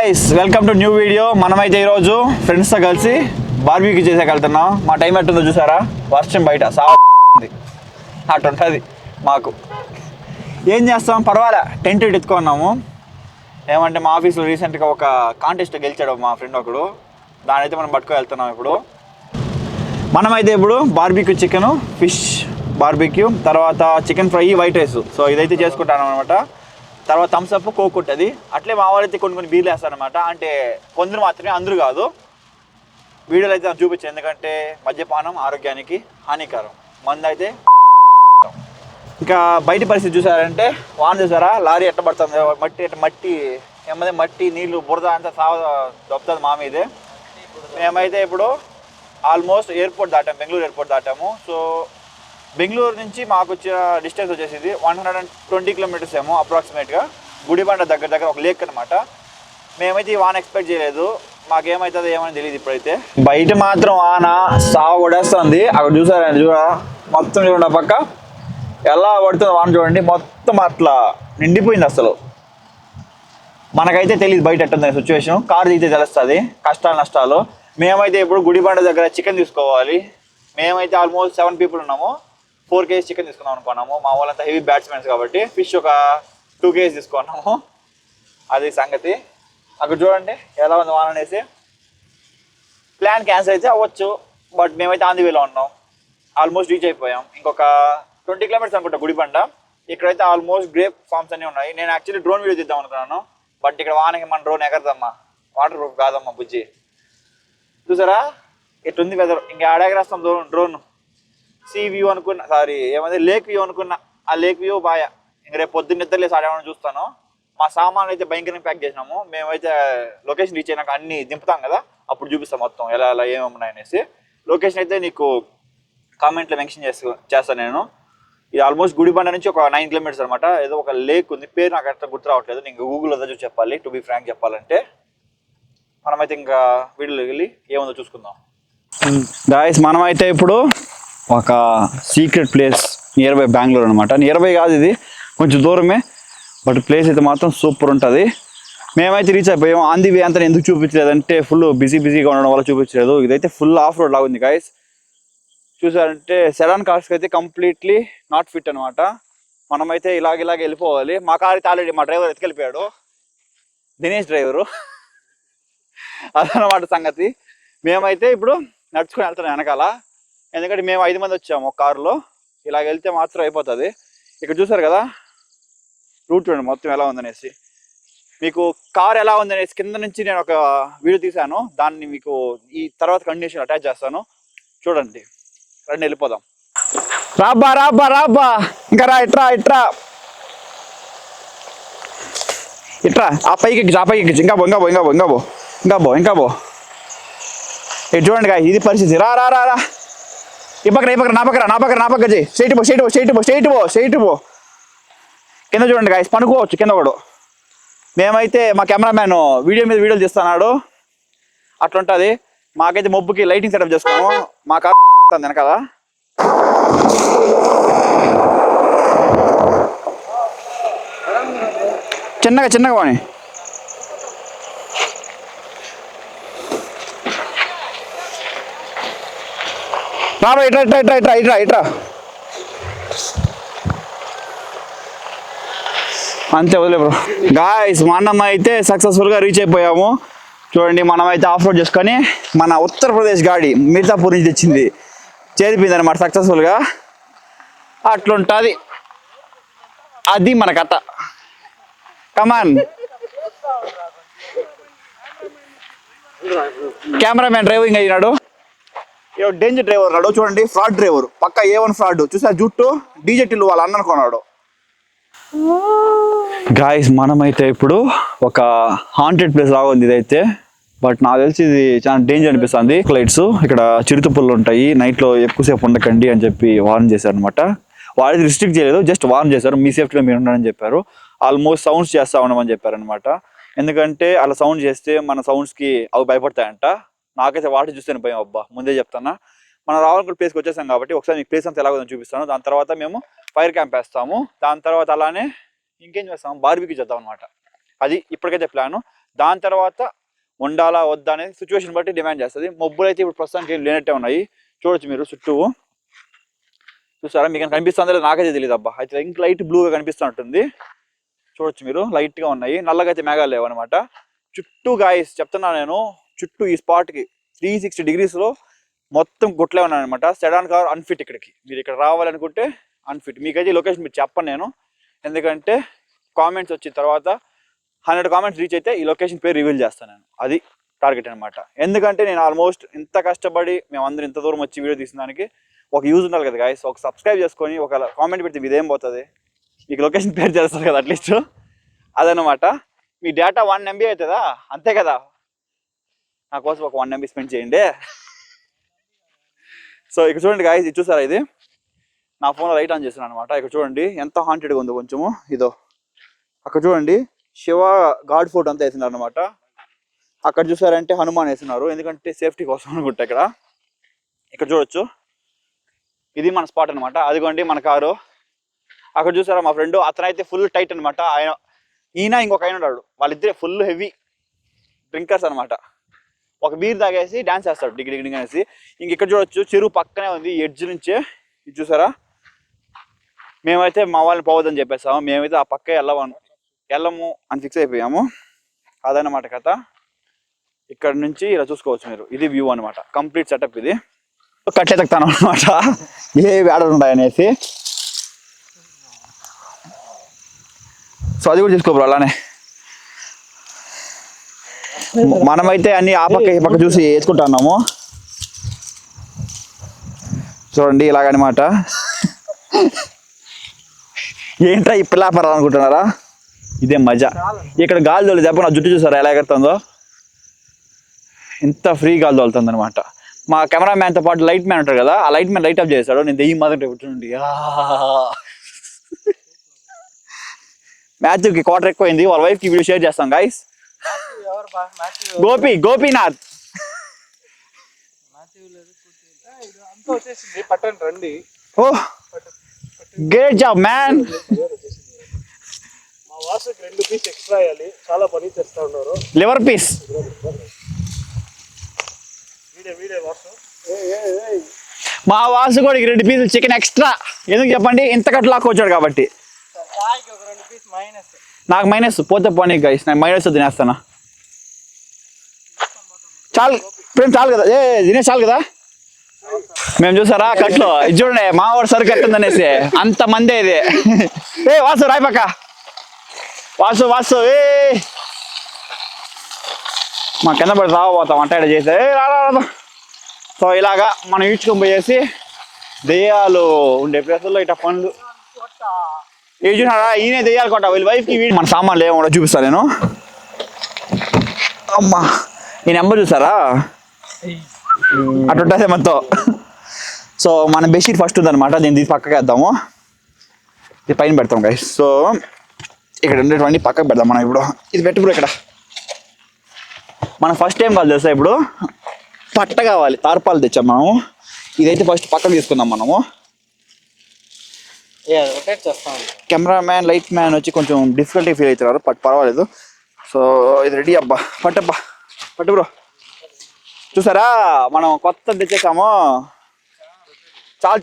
Guys welcome to new video. మనమైతే ఈరోజు ఫ్రెండ్స్తో కలిసి బార్బీక్యూ చేసేకి వెళ్తున్నాం. మా టైం ఎట్టుందో చూసారా, వర్షం బయట సాగుంది, అటు ఉంటుంది మాకు. ఏం చేస్తాం, పర్వాలే, టెంట్ ఎత్తుకున్నాము. ఏమంటే మా ఆఫీస్లో రీసెంట్గా ఒక కాంటెస్ట్ గెలిచాడు మా ఫ్రెండ్ ఒకడు, దాని అయితే మనం పట్టుకొని వెళ్తున్నాం. మనమైతే ఇప్పుడు బార్బీక్యూ చికెను, ఫిష్ బార్బీక్యూ, తర్వాత chicken fry, white rice, so ఇదైతే చేసుకుంటాను అనమాట. తర్వాత థమ్స్అప్, కోక్ ఉంటుంది. అట్లే మా వాళ్ళైతే కొన్ని బీర్లు వేస్తారనమాట. అంటే కొందరు మాత్రమే, అందరూ కాదు. వీడియోలు అయితే నాకు చూపించాను, ఎందుకంటే మద్యపానం ఆరోగ్యానికి హానికరం. మందు అయితే ఇంకా బయట పరిస్థితి చూసారంటే, వాన చూసారా, లారీ ఎట్ట పడుతుంది, మట్టి నీళ్ళు బురద అంతా దొప్పుతుంది మా మీదే. మేమైతే ఇప్పుడు ఆల్మోస్ట్ ఎయిర్పోర్ట్ దాటాము, బెంగళూరు ఎయిర్పోర్ట్ దాటాము. సో బెంగళూరు నుంచి మాకు వచ్చిన డిస్టెన్స్ వచ్చేసింది 120 కిలోమీటర్స్ ఏమో అప్రాక్సిమేట్గా. గుడిబండ దగ్గర ఒక లేక్ అనమాట. మేమైతే ఈ వాన ఎక్స్పెక్ట్ చేయలేదు, మాకేమవుతుందో ఏమని తెలియదు. ఇప్పుడైతే బయట మాత్రం వాన సాగు కొడేస్తుంది. అక్కడ చూసారండి, మొత్తం చూడండి, పక్క ఎలా పడుతుంది వాన చూడండి, మొత్తం అట్లా నిండిపోయింది. అసలు మనకైతే తెలియదు బయట ఎట్టుంది సిచ్యువేషన్, కారు దిగితే తెలుస్తుంది కష్టాలు నష్టాలు. మేమైతే ఇప్పుడు గుడిబండ దగ్గర చికెన్ తీసుకోవాలి. మేమైతే ఆల్మోస్ట్ 7 పీపుల్ ఉన్నాము. 4 kg చికెన్ తీసుకున్నాం అనుకున్నాము. మా వాళ్ళంతా హెవీ బ్యాట్స్మెన్స్ కాబట్టి ఫిష్ ఒక 2 kg తీసుకున్నాము. అది సంగతి. అక్కడ చూడండి ఎలా ఉంది వాన అనేసి. ప్లాన్ క్యాన్సిల్ అయితే అవ్వచ్చు, బట్ మేమైతే ఆన్ ది వేలో ఉన్నాం. ఆల్మోస్ట్ రీచ్ అయిపోయాం. ఇంకొక 20 కిలోమీటర్స్ అనుకుంటా గుడిబండ. ఇక్కడైతే ఆల్మోస్ట్ గ్రేప్ ఫార్మ్స్ అన్నీ ఉన్నాయి. నేను యాక్చువల్లీ డ్రోన్ వీడియో తీద్దాం అనుకున్నాను, బట్ ఇక్కడ వానకి మన డ్రోన్ ఎగరదమ్మా, వాటర్ ప్రూఫ్ కాదమ్మా బుజ్జి. చూసారా ఎట్టుంది వెదర్. ఇంకా ఆడెగరేస్తాం డ్రోన్. సీ వ్యూ అనుకున్నా, లేక్ వ్యూ అనుకున్నా. ఆ లేక్ వ్యూ బాగా. ఇంక రేపు పొద్దున్న నిద్రలేసి ఆడేమని చూస్తాను. మా సామాన్లు అయితే భయంకరంగా ప్యాక్ చేసినాము. మేమైతే లొకేషన్ రీచ్ అయినాక అన్ని దింపుతాం కదా, అప్పుడు చూపిస్తాం మొత్తం ఎలా ఏమేమి ఉన్నాయనేసి. లొకేషన్ అయితే నీకు కామెంట్లో మెన్షన్ చేస్తాను నేను. ఇది ఆల్మోస్ట్ గుడిబండ నుంచి ఒక 9 కిలోమీటర్స్ అనమాట. ఏదో ఒక లేక్ ఉంది, పేరు నాకు అట్లా గుర్తు రావట్లేదు. నేను గూగుల్లో చూసి చెప్పాలి, టు బి ఫ్రాంక్ చెప్పాలంటే. మనమైతే ఇంకా వీడియోలోకి వెళ్ళి ఏముందో చూసుకుందాం. గాయ్స్ మనమైతే ఇప్పుడు ఒక secret place near by Bengaluru అనమాట. నియర్ బై కాదు, ఇది కొంచెం దూరమే, బట్ ప్లేస్ అయితే మాత్రం సూపర్ ఉంటుంది. మేమైతే రీచ్ అయిపోయాం. ఆన్ ది వే అంతా ఎందుకు చూపించలేదంటే ఫుల్ బిజీగా ఉండడం వల్ల చూపించలేదు. ఇదైతే ఫుల్ ఆఫ్ రోడ్ లాగా ఉంది గాయస్. చూసారంటే సెడాన్ కార్స్కి అయితే కంప్లీట్లీ నాట్ ఫిట్ అనమాట. మనమైతే ఇలాగే వెళ్ళిపోవాలి. మా కార్ అయితే ఆల్రెడీ మా డ్రైవర్ ఎత్తుకెళ్ళిపోయాడు, దినేష్ డ్రైవరు. అదనమాట సంగతి. మేమైతే ఇప్పుడు నడుచుకొని వెళ్తున్నాం వెనకాల, ఎందుకంటే మేము 5 మంది వచ్చాము ఒక కారులో. ఇలాగ వెళ్తే మాత్రం అయిపోతుంది. ఇక్కడ చూసారు కదా రూట్ చూడండి మొత్తం ఎలా ఉందనేసి. మీకు కార్ ఎలా ఉందనేసి కింద నుంచి నేను ఒక వీడియో తీశాను, దాన్ని మీకు ఈ తర్వాత కండిషన్ అటాచ్ చేస్తాను, చూడండి. రండి వెళ్ళిపోదాం. రాబ్బా ఇంకా రా, ఇట్రా ఆ పైకి ఎక్కించి ఇంకా బో. ఇటు చూడండి గా, ఇది పరిస్థితి. రా ఈ పక్కన నా పక్కన చేయి. స్ట్రైట్ పో. కింద చూడండి గాయస్, పనుకోవచ్చు కింద కూడా. మేమైతే మా కెమెరామ్యాన్ వీడియోలు తీస్తున్నాడు, అట్లుంటుంది. మాకైతే మబ్బుకి లైటింగ్ సెటప్ చేసుకోము. మా కాదు వెనకాల. చిన్నగా పోనీ. ఇట్రా అంతే, వదిలే బ్రో. గాయ్స్ మనం అయితే సక్సెస్ఫుల్గా రీచ్ అయిపోయాము. చూడండి, మనమైతే ఆఫ్ రోడ్ చేసుకొని మన ఉత్తరప్రదేశ్ గాడి మిర్జాపూర్ నుంచి తెచ్చింది చేరిపోయింది అనమాట సక్సెస్ఫుల్గా. అట్లుంటుంది అది మన కథ. కమాన్, కెమెరామ్యాన్ డ్రైవింగ్ అయినాడు. డేంజర్ డ్రైవర్ ఉన్నాడు చూడండి, ఫ్రాడ్ డ్రైవర్, పక్క A1 ఫ్రాడ్. చూసా జుట్టు డీజెట్లు వాళ్ళ అన్న అనుకున్నాడు. గాయస్ మనమైతే ఇప్పుడు ఒక హాంటెడ్ ప్లేస్ లాగా ఉంది ఇదైతే, బట్ నాకు తెలిసి ఇది చాలా డేంజర్ అనిపిస్తుంది. ఫ్లైట్స్ ఇక్కడ చిరుతపుల్లు ఉంటాయి, నైట్లో ఎక్కువసేపు ఉండకండి అని చెప్పి వార్న్ చేశారు అనమాట. వాళ్ళు రిస్ట్రిక్ట్ చేయలేదు, జస్ట్ వార్న్ చేశారు, మీ సేఫ్టీలో మీరు ఉండాలని చెప్పారు. ఆల్మోస్ట్ సౌండ్స్ చేస్తా ఉండమని చెప్పారు అనమాట. ఎందుకంటే అలా సౌండ్ చేస్తే మన సౌండ్స్కి అవి భయపడతాయంట. నాకైతే వాటర్ చూస్తేనే భయం. అబ్బా, ముందే చెప్తానా. మనం రావాలనుకున్న ప్లేస్కి వచ్చేసాం కాబట్టి ఒకసారి మీకు ప్లేస్ అంతా ఎలాగో చూపిస్తాను. దాని తర్వాత మేము ఫైర్ క్యాంప్ వేస్తాము. దాని తర్వాత అలానే ఇంకేం చేస్తాము, బార్బీక్యూ చేద్దాం అనమాట. అది ఇప్పటికైతే ప్లాను. దాని తర్వాత ఉండాలా వద్దా అనేది సిచ్యువేషన్ బట్టి డిమాండ్ చేస్తుంది. మబ్బులు అయితే ఇప్పుడు ప్రస్తుతానికి ఏం లేనట్టే ఉన్నాయి. చూడొచ్చు మీరు చుట్టూ చూసారా, మీకు కనిపిస్తుందో లేదో నాకైతే తెలియదు అబ్బా. అయితే ఇంక లైట్ బ్లూగా కనిపిస్తున్నట్టుంది. చూడొచ్చు మీరు, లైట్ గా ఉన్నాయి, నల్లగా అయితే మేఘాలు లేవు అనమాట. చుట్టూ గాయస్ చెప్తున్నా నేను, చుట్టూ ఈ స్పాట్ కి 360 degrees లో మొత్తం గుట్లే ఉన్నాయన్నమాట. Sedan car unfit. ఇక్కడికి మీరు ఇక్కడ రావాలనుకుంటే అన్ఫిట్. మీకైతే లొకేషన్ మీరు చెప్పను నేను, ఎందుకంటే కామెంట్స్ వచ్చిన తర్వాత 100 కామెంట్స్ రీచ్ అయితే ఈ లొకేషన్ పేరు రివీల్ చేస్తాను నేను. అది టార్గెట్ అనమాట. ఎందుకంటే నేను ఆల్మోస్ట్ ఇంత కష్టపడి మేమందరం ఇంత దూరం వచ్చి వీడియో తీసిన దానికి ఒక యూజ్ ఉండాలి కదా గాయస్. ఒక సబ్స్క్రైబ్ చేసుకొని ఒక కామెంట్ పెడితే మీదేం పోతుంది, మీకు లొకేషన్ పేరు చేస్తారు కదా అట్లీస్ట్. అదనమాట. మీ డేటా 1 MB అవుతుందా, అంతే కదా. నా కోసం ఒక 1 MB స్పెండ్ చేయండి. సో ఇక్కడ చూడండి గాయస్, ఇది చూసారా, ఇది నా ఫోన్లో లైట్ ఆన్ చేస్తున్నాను అనమాట. ఇక్కడ చూడండి ఎంత హాంటెడ్గా ఉందో కొంచెము. ఇదో అక్కడ చూడండి శివ గాడ్ ఫోటో అంతా వేసినారు అనమాట. అక్కడ చూసారంటే హనుమాన్ వేసినారు, ఎందుకంటే సేఫ్టీ కోసం అనుకుంటా. ఇక్కడ చూడొచ్చు, ఇది మన స్పాట్ అనమాట. అదిగోండి మన కారు. అక్కడ చూసారా మా ఫ్రెండ్, అతనైతే ఫుల్ టైట్ అనమాట. ఈయన ఇంకొక ఆయన ఉన్నాడు, వాళ్ళిద్దరే ఫుల్ హెవీ డ్రింకర్స్ అనమాట. ఒక బీర్ తాగేసి డాన్స్ చేస్తాడు డిగ్రీ డిగ్రీ అనేసి. ఇక్కడ చూడొచ్చు చెరువు పక్కనే ఉంది, ఎడ్జ్ నుంచే. ఇది చూసారా, మేమైతే మా వాళ్ళని పోవద్దని చెప్పేస్తాము, మేమైతే ఆ పక్కే వెళ్ళము అని ఫిక్స్ అయిపోయాము. అదనమాట కథ. ఇక్కడ నుంచి ఇలా చూసుకోవచ్చు మీరు, ఇది వ్యూ అనమాట. కంప్లీట్ సెటప్ ఇది. కట్లే తగ్గుతాను అనమాట, ఏ వేడలు ఉంటాయనేసి. సో అది కూడా తీసుకోబ్రు అలానే. మనమైతే అన్ని ఆ పక్క ఈ పక్క చూసి వేసుకుంటున్నాము. చూడండి ఇలాగనమాట. ఏంట్రా ఈ పిల్లాపరా అనుకుంటున్నారా, ఇదే మజా. ఇక్కడ గాలి తోలి దెబ్బ నా జుట్టు చూసారా ఎలా ఎగురుతుందో, ఇంత ఫ్రీ గాలి తోలుతుంది అనమాట. మా కెమెరా మ్యాన్తో పాటు లైట్ మ్యాన్ ఉంటాడు కదా, ఆ లైట్ మ్యాన్ లైట్ ఆఫ్ చేస్తాడు, నేను దెయ్యం మాత్రం కూర్చుండి. మ్యాథ్యూకి క్వార్టర్ ఎక్కువైంది, వాళ్ళ వైఫ్కి వీడియో షేర్ చేస్తాం guys. Gopinath oh great job man. Liver piece మా వాసు కూడా 2 పీసులు చికెన్ ఎక్స్ట్రా. ఎందుకు చెప్పండి, ఇంత కట్టు లాక్కొచ్చాడు కాబట్టి. నాకు మైనస్ పోతే పోనీ గైస్, నేను మైనస్ తినేస్తాను. చాలు ఫ్రెండ్, చాలు కదా, తినేసి చాలు కదా. మేము చూసారా కట్లో, ఇది చూడండి మా వాడు సరుకు కట్టుందనేసి అంత మందే ఇది. వాసు రాయి పక్క, వాసు మా కింద పడి రావబోతాం వంట చేస్తే రాదా. సో ఇలాగా మనం ఈడ్చుకొని పోయేసి దెయ్యాలు ఉండే ప్లేసుల్లో ఇట్లా పనులు ఏ చూసినారా, ఈయనే దెయ్యాలు కొట్ట వీళ్ళ వైఫ్కి. మన సామాన్లు ఏమో చూపిస్తాను నేను. అమ్మా ఈ నెంబర్ చూసారా, అటు ఉంటుంది మొత్తం. సో మన బెడ్షీట్ ఫస్ట్ ఉందన్నమాట, దీన్ని తీసి పక్కకి వేద్దాము, ఇది పైన పెడతాం గైస్. సో ఇక్కడ ఉండేటువంటి పక్కకు పెడదాం మనం. ఇప్పుడు ఇది పెట్టుకురు ఇక్కడ. మనం ఫస్ట్ టైం కాదు తెలుసా, ఇప్పుడు పట్ట కావాలి, తార్పాలు తెచ్చాం మనము. ఇదైతే ఫస్ట్ పక్కకు తీసుకుందాం మనము. కెమెరా మ్యాన్ లైట్ మ్యాన్ వచ్చి కొంచెం డిఫికల్టీ ఫీల్ అవుతున్నారు, పర్వాలేదు. సో ఇది రెడీ అబ్బా, పట్టు బ్రో. చూసారా మనం కొత్త తెచ్చేసాము.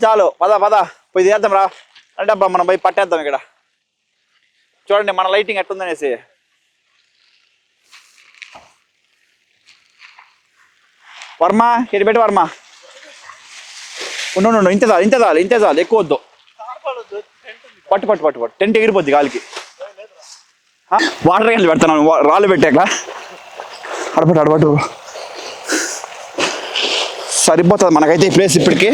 చాలు పద పోయి తీద్దాం రా అంటే అబ్బా, మనం పోయి పట్టేద్దాం. ఇక్కడ చూడండి మన లైటింగ్ ఎట్టుందనేసి. వర్మ ఇది పెట్టి వర్మ, ఉండు ఇంత చాలు ఎక్కువ వద్దు. పట్టు టెంట్ ఎగిరిపోద్ది గాలికి. వాటర్ క్యాన్లు పెడతాను, రాళ్ళు పెట్టాక అడపట్టు సరిపోతుంది మనకైతే ఈ ప్లేస్ ఇప్పటికి.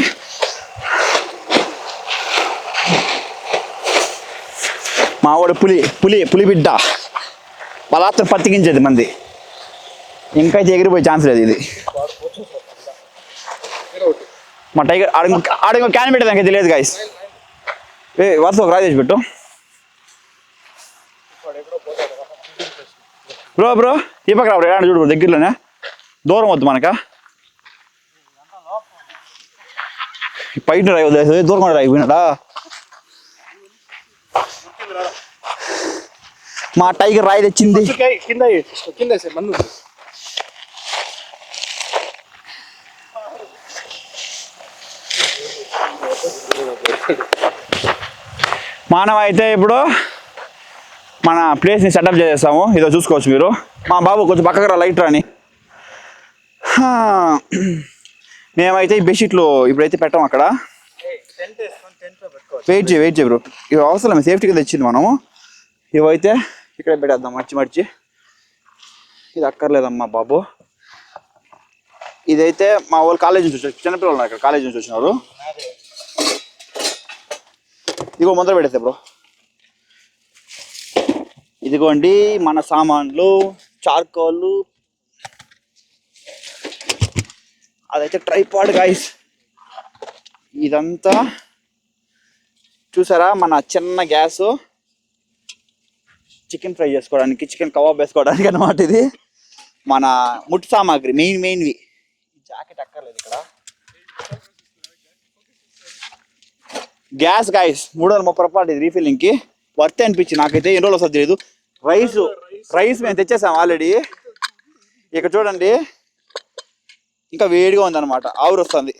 మావాడు పులి బిడ్డ బలాత్ర పత్తికించేది మంది, ఇంకైతే ఎగిరిపోయే ఛాన్స్ లేదు ఇది. మా టైగర్ ఆడ క్యాన్ పెట్టేదానికి తెలియదు గాయస్. వరుస ఒక రాజేష్ పెట్టు బ్రో ఈ పక్క రా చూడు, దగ్గరలోనే, దూరం వద్దు మనక. పైన రాయి వదిలేసి దూరం కూడా రాయిపోయినాడా. మా టైగర్ రాయి తెచ్చింది. మనం అయితే ఇప్పుడు మన ప్లేస్ని సెటప్ చేసేస్తాము. ఇదో చూసుకోవచ్చు మీరు. మా బాబు కొంచెం పక్కకు రా, లైట్ రాని. మేమైతే ఈ బెడ్షీట్లు ఇప్పుడైతే పెట్టాము అక్కడ. వెయిట్ చేయి బ్రో, ఇవి అవసరం సేఫ్టీగా తెచ్చింది మనము. ఇవైతే ఇక్కడ పెట్టేద్దాం మర్చి. ఇది అక్కర్లేదమ్మా బాబు. ఇదైతే మా వాళ్ళు కాలేజ్ నుంచి వచ్చారు, చిన్నపిల్లలు ఇక్కడ కాలేజ్ నుంచి వచ్చినారు. ఇదిగో ముందర పెట్టేస్తే బ్రో. ఇదిగోండి మన సామాన్లు, చార్కోళ్ళు, అదైతే ట్రైపాడ్ గైస్. ఇదంతా చూసారా మన చిన్న గ్యాస్, చికెన్ ఫ్రై చేసుకోవడానికి, చికెన్ కబాబ్ వేసుకోవడానికి అన్నమాట. ఇది మన ముట్టు సామాగ్రి మెయిన్వి. జాకెట్ అక్కర్లేదు ఇక్కడ. గ్యాస్ గైస్ 330 రూపాయలు ఇది రీఫిల్లింగ్కి. వర్త్ అనిపించింది నాకైతే. ఎన్ని రోజులు వస్తుంది తెలియదు. రైస్ మేము తెచ్చేసాం ఆల్రెడీ. ఇక్కడ చూడండి ఇంకా వేడిగా ఉందన్నమాట, ఆవిరి వస్తుంది.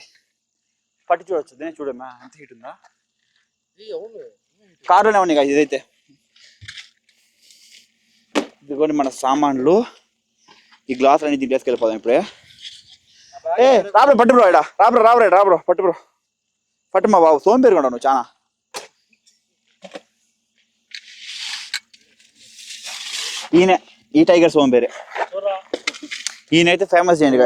పట్టి చూడొచ్చు, దీన్ని చూడమ్మా ఎంత హీట్ ఉందా. కారులోనే ఉన్నాయి కదా. ఇదైతే ఇదిగోండి మన సామాన్లు. ఈ గ్లాస్ అన్ని దీంట్లో వేసుకెళ్ళిపోదాం ఇప్పుడే. రాబ్రో పట్టు బ్రో, ఇడా రాబ్రో పట్టు మా బాబు. సోంపేరు కూడా నువ్వు చాలా. ఈ టైగర్ సోంపేరే. ఈయనైతే ఫేమస్ చేయండి.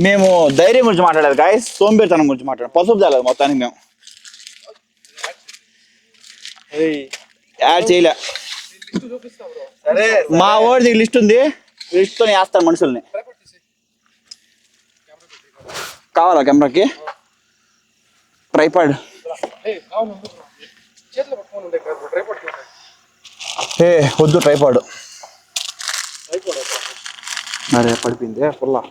మేము ధైర్యం గురించి మాట్లాడలేదు గాయస్, సోంబేరితనం గురించి మాట్లాడాం. పసుపు చాలేదు మొత్తానికి. మేము యాడ్ చేయలే. మా ఓడి లిస్ట్ ఉంది, లిస్ట్తో వేస్తాను మనుషుల్ని. కావాలా కెమెరాకి ట్రైపాడ్? వద్దు ట్రైపాడ్. అరే పడిపోయింది ఫుల్లా.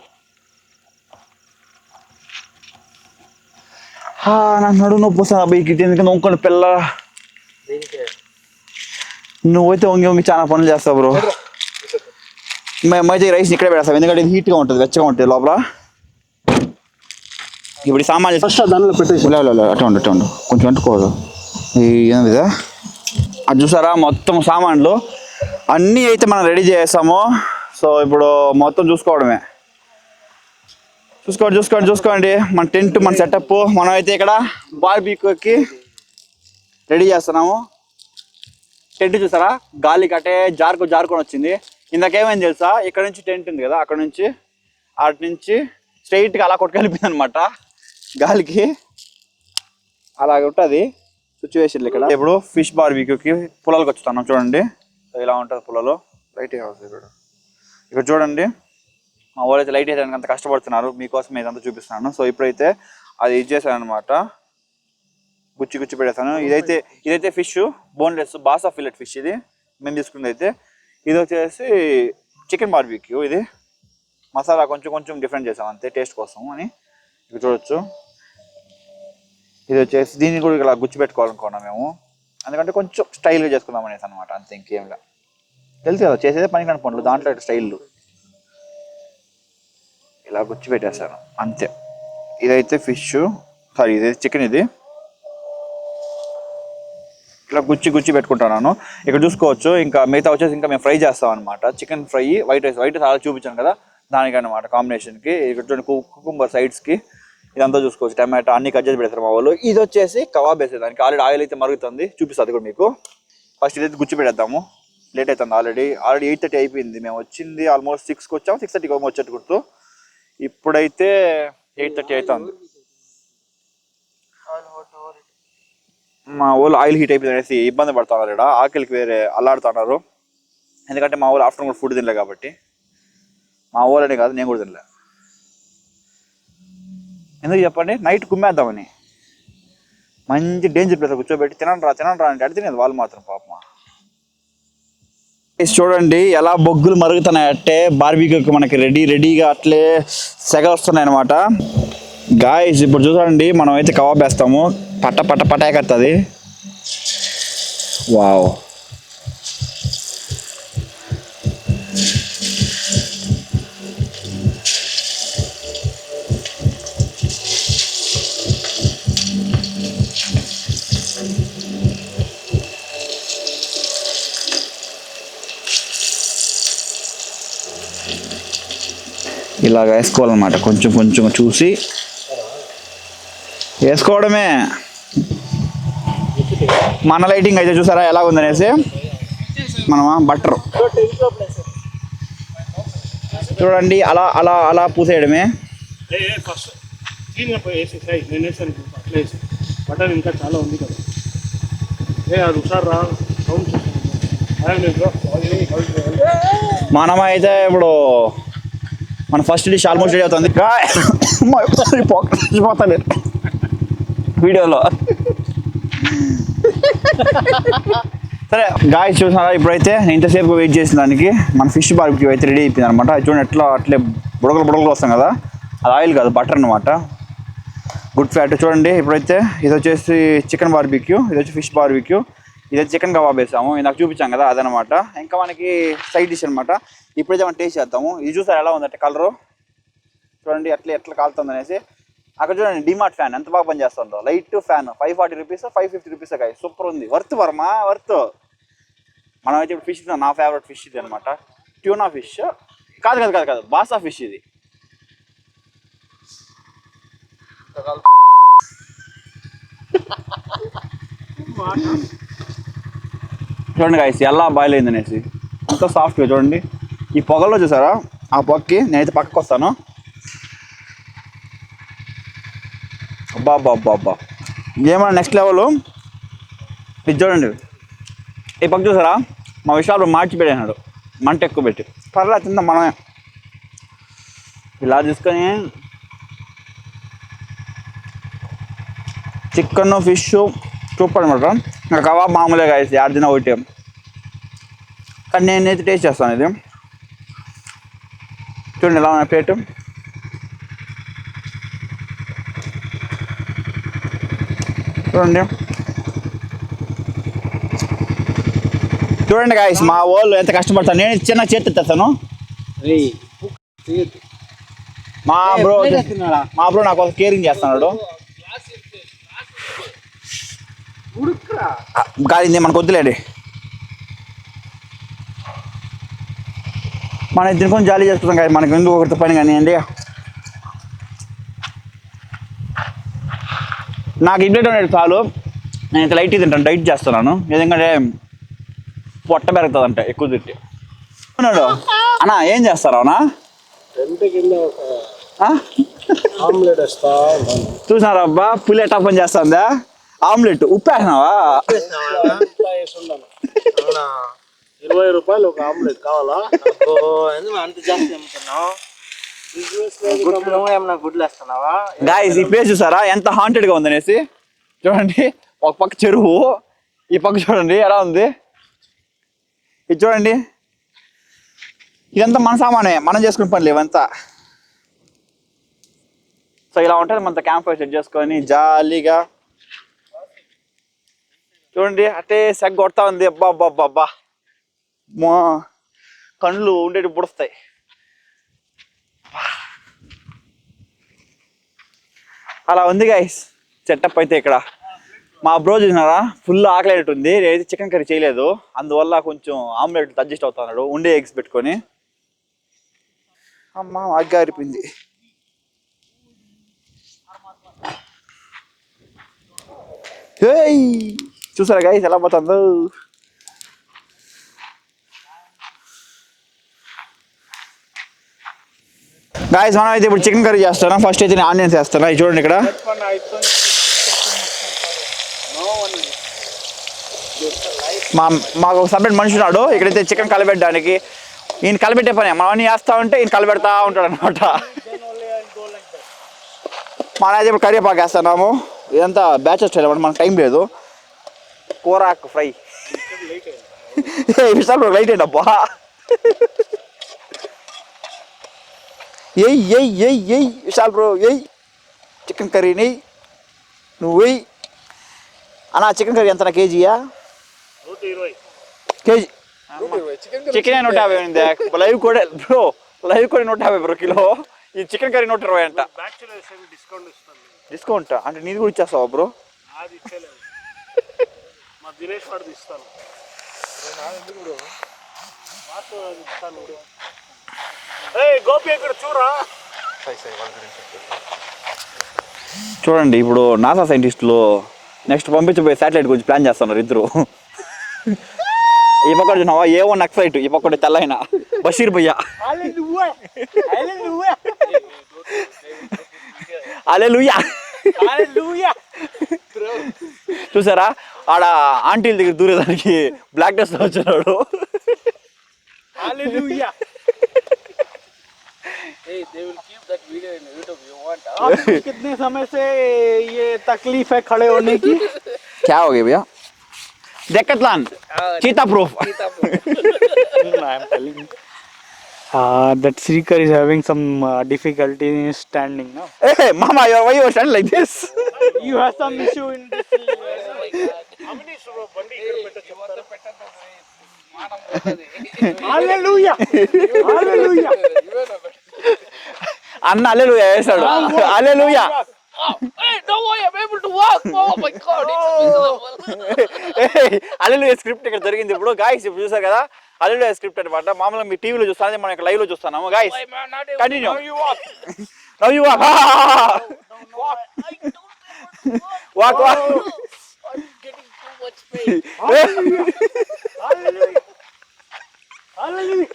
నాకు నడువు నొప్పి వస్తుంది అబ్బాయి. ఎందుకంటే నొంకొని పిల్ల. నువ్వైతే వంగి చాలా పనులు చేస్తావు బ్రో. మేమైతే రైస్ ఇక్కడే పెడతాం, ఎందుకంటే ఇది హీట్గా ఉంటుంది, వెచ్చగా ఉంటుంది లోపల. ఇప్పుడు సామాన్లు దానిలో పెట్టేసి అటు ఉండు కొంచెం అంటుకోదు. ఏందిదా అది చూసారా, మొత్తం సామాన్లు అన్నీ అయితే మనం రెడీ చేస్తాము. సో ఇప్పుడు మొత్తం చూసుకోవడమే. చూసుకోండి మన టెంట్, మన సెటప్. మనం అయితే ఇక్కడ బార్బీక్యూకి రెడీ చేస్తున్నాము. టెంట్ చూసారా, గాలి కట్టే జారుకొని వచ్చింది. ఇందాకేమైంది తెలుసా, ఇక్కడ నుంచి టెంట్ ఉంది కదా, అక్కడ నుంచి అటు నుంచి స్ట్రైట్గా అలా కొట్టుకెళ్ళిపోయింది అనమాట గాలికి. అలాగ ఉంటుంది సిచ్యువేషన్ ఇక్కడ. ఇప్పుడు ఫిష్ బార్బీక్యూకి పొలాలకు వచ్చుతున్నాం. చూడండి ఇలా ఉంటుంది పొలాలు. లైట్ హౌస్ ఇక్కడ చూడండి. మా వాళ్ళైతే లైట్ వేయడానికి అంత కష్టపడుతున్నారు, మీకోసం ఇదంతా చూపిస్తున్నాను. సో ఇప్పుడైతే అది ఇది చేశాను అనమాట, గుచ్చి పెట్టేస్తాను. ఇదైతే ఫిష్ బోన్లెస్ బాసా ఫిల్లెట్ ఫిష్. ఇది మేము తీసుకుంది అయితే. ఇది వచ్చేసి చికెన్ బార్బీక్యూ. ఇది మసాలా కొంచెం డిఫరెంట్ చేసాం అంతే, టేస్ట్ కోసం అని. ఇక్కడ చూడొచ్చు. ఇది వచ్చేసి దీన్ని కూడా ఇలా గుచ్చి పెట్టుకోవాలనుకున్నాం మేము, ఎందుకంటే కొంచెం స్టైల్గా చేసుకుందాం అనేసి అనమాట. అంతే, ఇంకేంలా. తెలుసు కదా చేసేదే పని కాని పనులు, దాంట్లో స్టైల్ ఇలా గుచ్చి పెట్టేస్తాను అంతే. ఇదైతే ఫిష్, సారీ ఇది చికెన్. ఇది ఇలా గుచ్చి పెట్టుకుంటున్నాను. ఇక్కడ చూసుకోవచ్చు. ఇంకా మిగతా వచ్చేసి ఇంకా మేము ఫ్రై చేస్తాం అనమాట. చికెన్ ఫ్రై, వైట్ రైస్ చాలా చూపించాను కదా, దానికన్నమాట కాంబినేషన్కి. ఇక్కడ చూడండి కుకుంబర్ సైడ్స్కి. ఇదంతా చూసుకోవచ్చు. టమాటా అన్ని కట్ చేసి పెడతారు మా వాళ్ళు. ఇది వచ్చేసి కబాబ్ వేసేదానికి. ఆల్రెడీ ఆయిల్ అయితే మరుగుతుంది, చూపిస్తుంది కూడా మీకు. ఫస్ట్ ఇదైతే గుచ్చి పెట్టేద్దాము. లేట్ అవుతుంది, ఆల్రెడీ 8:30 అయిపోయింది. మేము వచ్చింది ఆల్మోస్ట్ 6కి వచ్చాము, 6:30కి వచ్చేట్టు గుర్తు. ఇప్పుడైతే 8:30 అవుతుంది. మా వాళ్ళు ఆయిల్ హీట్ అయిపోయింది అనేసి ఇబ్బంది పడుతున్నారు ఇక్కడ. ఆకలికి వేరే అల్లాడుతున్నారు, ఎందుకంటే మా వాళ్ళు ఆఫ్టర్నూన్ ఫుడ్ తినలే కాబట్టి. మా వాళ్ళనే కాదు, నేను కూడా తినలే. ఎందుకు చెప్పండి, నైట్ కుమ్మేద్దామని మంచి డేంజర్ ప్లేస్ కూర్చోబెట్టి తినండి రా అంటే అడిగినది వాళ్ళు మాత్రం పాపమా. చూడండి ఎలా బొగ్గులు మరుగుతున్నాయి. అట్టే బార్బీక్యూకి మనకి రెడీగా అట్లే సెగ వస్తున్నాయి అనమాట. గాయస్ ఇప్పుడు చూడండి, మనం అయితే కబాబ్ వేస్తాము. పట్ట పట్ట పట్ట ఎక్కడుతుంది. వావ్, ఇలాగ వేసుకోవాలన్నమాట. కొంచెం కొంచెం చూసి వేసుకోవడమే. మన లైటింగ్ అయితే చూసారా ఎలా ఉందనేసి. మనమా బటర్ చూడండి, అలా అలా అలా పూసేయడమే. బటన్ ఇంకా చాలా ఉంది కదా. అది సార్ రా మనమైతే ఇప్పుడు మన ఫస్ట్ డిష్ ఆల్మోస్ట్ రెడీ అవుతుంది. పోతాను వీడియోలో. సరే గాయస్ చూసినారా, ఇప్పుడైతే నేను ఇంతసేపు వెయిట్ చేసిన దానికి మన ఫిష్ బార్బిక్యూ అయితే రెడీ అయిపోయింది అనమాట. చూడండి ఎట్లా అట్లే బుడగలు బుడగలు వస్తాం కదా, అది ఆయిల్ కాదు బటర్ అనమాట, గుడ్ ఫ్యాట్. చూడండి ఇప్పుడైతే ఇది వచ్చేసి చికెన్ బార్బిక్యూ, ఇది వచ్చి ఫిష్ బార్బిక్యూ, ఇది చికెన్ కబాబ్ వేసాము. ఇది నాకు చూపించాం కదా అదనమాట. ఇంకా మనకి సైడ్ డిష్ అనమాట. ఇప్పుడైతే మనం టేస్ట్ చేద్దాము. ఇది చూసారు ఎలా ఉందంటే కలరు, చూడండి ఎట్లా ఎట్లా కాలుతుంది అనేసి. అక్కడ చూడండి డిమార్ట్ ఫ్యాన్ ఎంత బాగా పనిచేస్తుందో, లైట్ ఫ్యాన్. 540 రూపీస్ 550 రూపీస్ కాయ, సూపర్ ఉంది. Worth Varma worth. మనం అయితే ఇప్పుడు ఫిష్, నా ఫేవరెట్ ఫిష్ ఇది అనమాట, ట్యూనా ఫిష్. కాదు కాదు కాదు కాదు బాసా ఫిష్ ఇది. చూడండి గాయస్ ఎలా బాయిల్ అయింది అనేసి, అంత సాఫ్ట్గా. చూడండి ఈ పొగల్లో చూసారా, ఆ పొగకి నేనైతే పక్కకు వస్తాను. అబ్బా అబ్బా అబ్బా అబ్బా, ఏమన్నా నెక్స్ట్ లెవెల్. ఇది చూడండి, ఈ పక్క చూసారా, మా విషయాలు మార్చి పెట్టాడు మంట ఎక్కువ పెట్టి. పర్లా తిందాం మనమే. ఇలా తీసుకొని చికెన్ ఫిష్ సూపర్ అనమాట. ఇంకా కబాబ్ మామూలే కాసి ఆడిన ఒకటి, కానీ నేనైతే టేస్ట్ చేస్తాను. ఇది చూడండి ఎలా ఉన్న ప్లేట్. చూడండి చూడండి గాయస్, మా వాళ్ళు ఎంత కష్టపడతాను. నేను చిన్న చేతి తెస్తాను. మా బ్రో నాకు కేరింగ్ చేస్తున్నాడు. కాదు మనకు వద్దులేండి, మన ఇద్దరు కొంచెం జాలీ చేసుకుంటాం కదా, మనకి ఎందుకు ఒకరితో పని కానీ అండి. నాకు ఇడ్లీ ఉండేది చాలు, నేను ఇంత లైట్ తింటాను, డైట్ చేస్తున్నాను. ఎందుకంటే పొట్ట పెరుగుతుందంట ఎక్కువ తిట్టి. అన్నాడు అన్నా ఏం చేస్తారా అన్నా, చూసినారా అబ్బా పులి ఎట్టా పని చేస్తుందా. ఆమ్లెట్ ఉప్పు వేసినావా? 20 రూపాయలు ఒక ఆమ్లెట్ కావాలా? అంత జాస్తి అమ్ముతున్నావు. గుడ్లు వేస్తున్నావా? గాయ్స్ ఈ ప్లేస్ చూసారా ఎంత హాంటెడ్ గా ఉందనేసి. చూడండి ఒక పక్క చెరువు, ఈ పక్క చూడండి ఎలా ఉంది. ఇది చూడండి, ఇదంతా మన సామానే, మనం చేసుకునే పని లేవంతా. సో ఇలా ఉంటుంది మనతో క్యాంప్ ఫైర్ సెట్ చేసుకొని జాలీగా. చూడండి అట్టే సెగ్ కొడతా ఉంది. అబ్బా అబ్బా అబ్బా అబ్బా, మా కళ్ళు ఉండేటి పుడుస్తాయి. అలా ఉంది గైస్ సెటప్ అయితే. ఇక్కడ మా బ్రో చూసినారా ఫుల్ ఆకలేట్ ఉంది. నేనైతే చికెన్ కర్రీ చేయలేదు, అందువల్ల కొంచెం ఆమ్లెట్ అడ్జస్ట్ అవుతున్నాడు ఉండే ఎగ్స్ పెట్టుకొని. అమ్మ అగ్గారిపోయింది. చూసారా గైస్ ఎలా పోతుందో. గాయస్ మనం అయితే ఇప్పుడు చికెన్ కర్రీ చేస్తాను. ఫస్ట్ అయితే నేను ఆనియన్స్ వేస్తాను. ఇది చూడండి ఇక్కడ మాకు సపరేట్ మనిషి ఉన్నాడు ఇక్కడైతే చికెన్ కలిపెట్టడానికి. ఈయన కలిపెట్టే పని, మనం అన్నీ వేస్తా ఉంటే ఈయన కలిపెడతా ఉంటాడు అనమాట. మనైతే ఇప్పుడు కరివేపాకు వేస్తున్నాము. ఇదంతా బ్యాచెస్ స్టైల్ అనమాట, మనకు టైం లేదు. కూరాకు ఫ్రై విశాల్ బ్రో లైట్ అబ్బా. విశాల్ బ్రో చికెన్ కర్రీని నువ్వు వెయ్యి అన్న. చికెన్ కర్రీ ఎంత కేజీయా? 120 కేజీ చికెన్ 150 ఉంది. లైవ్ కూడా బ్రో, లైవ్ కూడా 150 బ్రో కిలో. ఈ చికెన్ కర్రీ 120 అంట. డిస్కౌంట్ అంటే నీది కూడా ఇచ్చేస్తావా బ్రో? మా దినేష్ వాడిది ఇస్తాను. గోపి ఇక్కడ చూడరా. చూడండి ఇప్పుడు నాసా సైంటిస్టులు నెక్స్ట్ పంపించబోయే శాటిలైట్ గురించి ప్లాన్ చేస్తున్నారు ఇద్దరు. ఈ పక్క చూసినావా A1 నక్సలైట్, ఈ పక్క తెల్లైన బషీర్ భయ్య. హల్లెలూయా. చూసారా ఆడ ఆంటీల దగ్గర దూరేదానికి బ్లాక్ డ్రెస్ వచ్చినాడు. कितने समय से ये तकलीफ है खड़े होने की? क्या हो गया भैया? डेक्कतलान चीता proof. I am telling you. That Srikar is having some difficulty in standing now. Hey mama, why you stand like this? You have some issue in this. Hallelujah. Hallelujah. అన్న హల్లెలూయా వేసాడు. హల్లెలూయా. Hey, don't worry, I'm able to walk. Oh my God, it's miserable. Hallelujah script ఇక్కడ జరిగింది ఇప్పుడు guys. ఇప్పుడు చూసారు కదా హల్లెలూయా script అనమాట. మామూలుగా మీ టీవీలో చూస్తాను, మనం ఇక్కడ లైవ్ లో చూస్తున్నాము guys. I'm not able continue. Now you walk. Now you walk. Walk. Walk walk. I'm getting too much pain. Hallelujah. Hallelujah.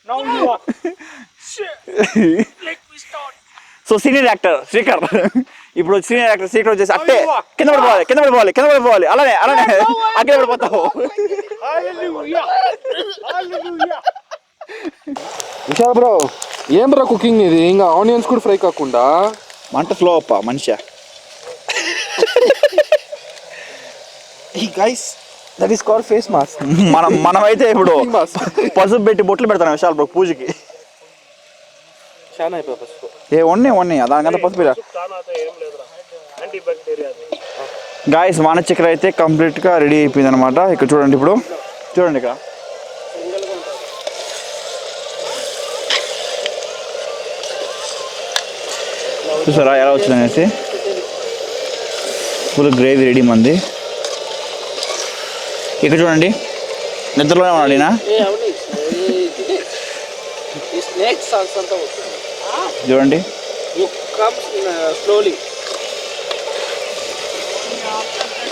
Now you walk. Let me start. So senior actor Srikar, ఇప్పుడు senior actor Srikar వచ్చేసి అట్టే కింద పడిపోవాలి, కింద పడిపోవాలి, కింద పడిపోవాలి, అలానే అలానే అక్కడ పడిపోతావు. Hallelujah. Hallelujah. విశాల్ బ్రో, ఏం బ్రో కుకింగ్ ఇది? ఇంకా ఆనియన్స్ కూడా ఫ్రై కాకుండా మంట స్లో అప్ప మనిషి. Guys that is called face mask. మనమైతే ఇప్పుడు పసుపు పెట్టి బొట్లు పెడతాను విశాల్ బ్రో పూజకి. చాలా అయిపోయి పసుపు ఉన్నాయి దానికంతా పసుపు. గాయస్ మన చికెన్ అయితే కంప్లీట్గా రెడీ అయిపోయింది అనమాట. ఇక్కడ చూడండి, ఇప్పుడు చూడండి ఇక్కడ చూసారా ఎలా వచ్చింది అనేసి. ఫుల్ గ్రేవీ రెడీ మంది. ఇక్కడ చూడండి నిద్రలోనే ఉన్నాడు ఈయన. Next songs anta vastundi. చూడండి You come slowly.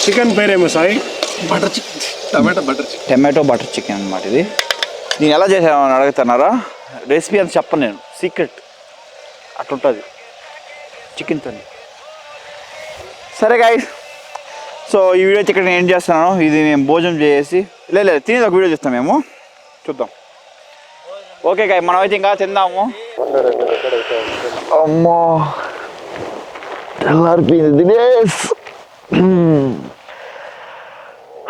చికెన్ పేరేమో Sai? Butter chicken, tomato butter chicken. Tomato butter chicken అనమాట ఇది. నేను ఎలా చేసాను అని అడుగుతున్నారా? రెసిపీ అని చెప్పను నేను, సీక్రెట్ అట్లుంటుంది చికెన్తో. సరే గాయ్స్, సో ఈ వీడియో ఇక్కడ నేను ఏం చేస్తున్నాను, ఇది మేము భోజనం చేసి లేదు తినేది ఒక వీడియో చేస్తాం మేము, చూద్దాం. ఓకే గాయ్, మనమైతే ఇంకా తిందాము. అమ్మో తెల్లారిపోయింది దినేష్.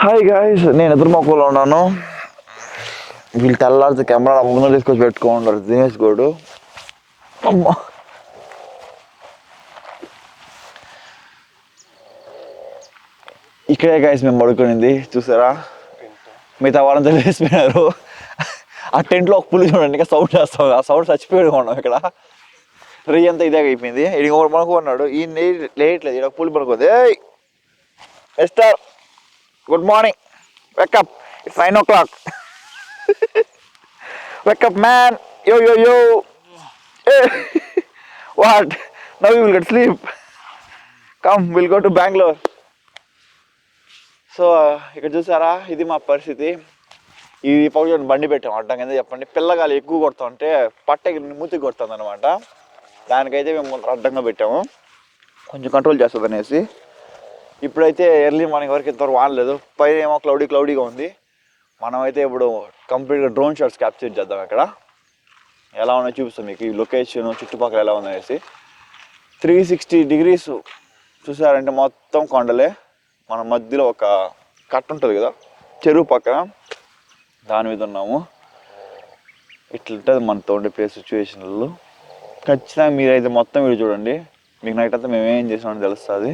హాయ్ గాయ్స్, నేను ఎదురు మొక్కలో ఉన్నాను. వీళ్ళు తెల్లారితే కెమెరా ముందు తీసుకొచ్చి పెట్టుకుంటారు దినేష్ గోడు. అమ్మా ఇక్కడే గాయస్ మేము పడుకునింది చూసారా, మిగతా వాళ్ళంతా వేసిపోయినారు. ఆ టెంట్లో ఒక పులి చూడండి ఇంకా సౌండ్ చేస్తాం, ఆ సౌండ్ చచ్చిపోయాడు ఉన్నాం. ఇక్కడ రెయ్యి అంతా ఇదే అయిపోయింది. ఇది పడుకున్నాడు, ఈ లేట్లేదు, ఇక్కడ పులి పడుకుంది. ఏయ్ mister, good morning, wake up, it's 9 o'clock. Wake up man, యో యో యో. What, now you will get sleep, come will go to Bengaluru. So ఇక్కడ చూసారా, ఇది మా పరిస్థితి. ఈ పక్క బండి పెట్టాము అడ్డం కింద. చెప్పండి, పిల్లగాలి ఎక్కువ కొడతా ఉంటే పట్టకి మూతికి కొడుతుంది అనమాట. దానికైతే మేము అడ్డంగా పెట్టాము, కొంచెం కంట్రోల్ చేస్తుంది అనేసి. ఇప్పుడైతే ఎర్లీ మార్నింగ్ వరకు ఇంతవరకు వానలేదు, పైన ఏమో క్లౌడీగా ఉంది. మనమైతే ఇప్పుడు కంప్లీట్గా డ్రోన్ షాట్స్ క్యాప్చర్ చేద్దాం. ఇక్కడ ఎలా ఉన్నాయో చూపిస్తాం మీకు, ఈ లొకేషన్ చుట్టుపక్కల ఎలా ఉందనేసి. 360 degrees చూసారంటే మొత్తం కొండలే. మన మధ్యలో ఒక కట్ట ఉంటుంది కదా చెరువు పక్కన, దాని మీద ఉన్నాము. ఇట్లుంటుంది మనతో ఉండే ప్లేస్ సిచ్యువేషన్లలో. ఖచ్చితంగా మీరైతే మొత్తం వీడియో చూడండి, మీకు నైట్ అంతా మేము ఏం చేసామని తెలుస్తుంది.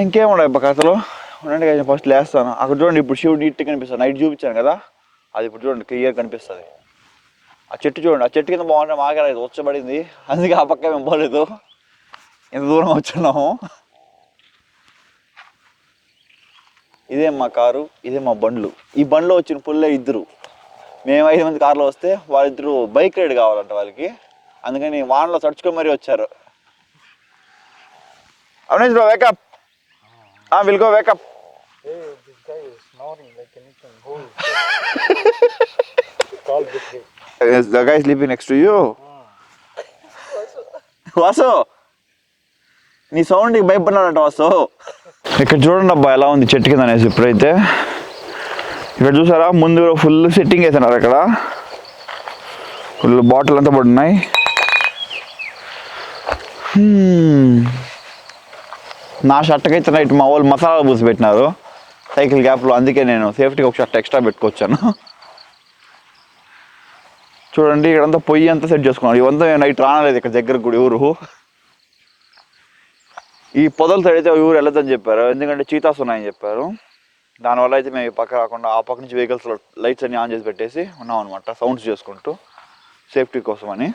ఇంకేముండవు ఇప్పుడు కథలో ఉండండి. ఫస్ట్ లేస్తాను. అక్కడ చూడండి, ఇప్పుడు శివుడు నీట్గా కనిపిస్తుంది. నైట్ చూపించాను కదా, అది ఇప్పుడు చూడండి క్లియర్ కనిపిస్తుంది. ఆ చెట్టు చూడండి, ఆ చెట్టు కింద బాగుంటే మాకే వచ్చబడింది, అందుకే ఆ పక్క మేము పోలేదు, ఇంత దూరం వచ్చున్నాము. ఇదే మా కారు, ఇదే మా బండ్లు. ఈ బండ్లో వచ్చిన పుల్లే ఇద్దరు. మేము 5 మంది కార్లో వస్తే వాళ్ళిద్దరు బైక్ రైడ్ కావాలంట వాళ్ళకి, అందుకని వానలో తడుచుకొని మరీ వచ్చారు. Avnish bro, wake up. We'll go, wake up. Hey, this guy is snoring like anything. Who is call this guy. Yes, the guy is sleeping next to you. Vasu, నీ సౌండ్కి భయపడినాడంట వాసు. ఇక్కడ చూడండి అబ్బా ఎలా ఉంది చెట్టు కింద అనేసి. ఇప్పుడైతే ఇక్కడ చూసారా, ముందు ఫుల్ సెట్టింగ్ వేసినారు. అక్కడ ఫుల్ బాటిల్ అంతా పడున్నాయి. నా షర్ట్కి అయితే నైట్ మా వాళ్ళు మసాలా పూసి పెట్టినారు సైకిల్ గ్యాప్లో, అందుకే నేను సేఫ్టీకి ఒక షర్ట్ ఎక్స్ట్రా పెట్టుకొచ్చాను. చూడండి ఇక్కడంతా పొయ్యి అంతా సెట్ చేసుకున్నాను. ఇవంతా నైట్ రానలేదు ఇక్కడ దగ్గర కూడా ఎవరు. ఈ పొదల సైడ్ అయితే ఎవరు వెళ్ళొద్దని చెప్పారు, ఎందుకంటే చీతాస్ ఉన్నాయని చెప్పారు. దానివల్ల అయితే మేము ఈ పక్క రాకుండా ఆ పక్క నుంచి వెహికల్స్ లైట్స్ అన్ని ఆన్ చేసి పెట్టేసి ఉన్నాం అనమాట, సౌండ్స్ చేసుకుంటూ సేఫ్టీ కోసమని.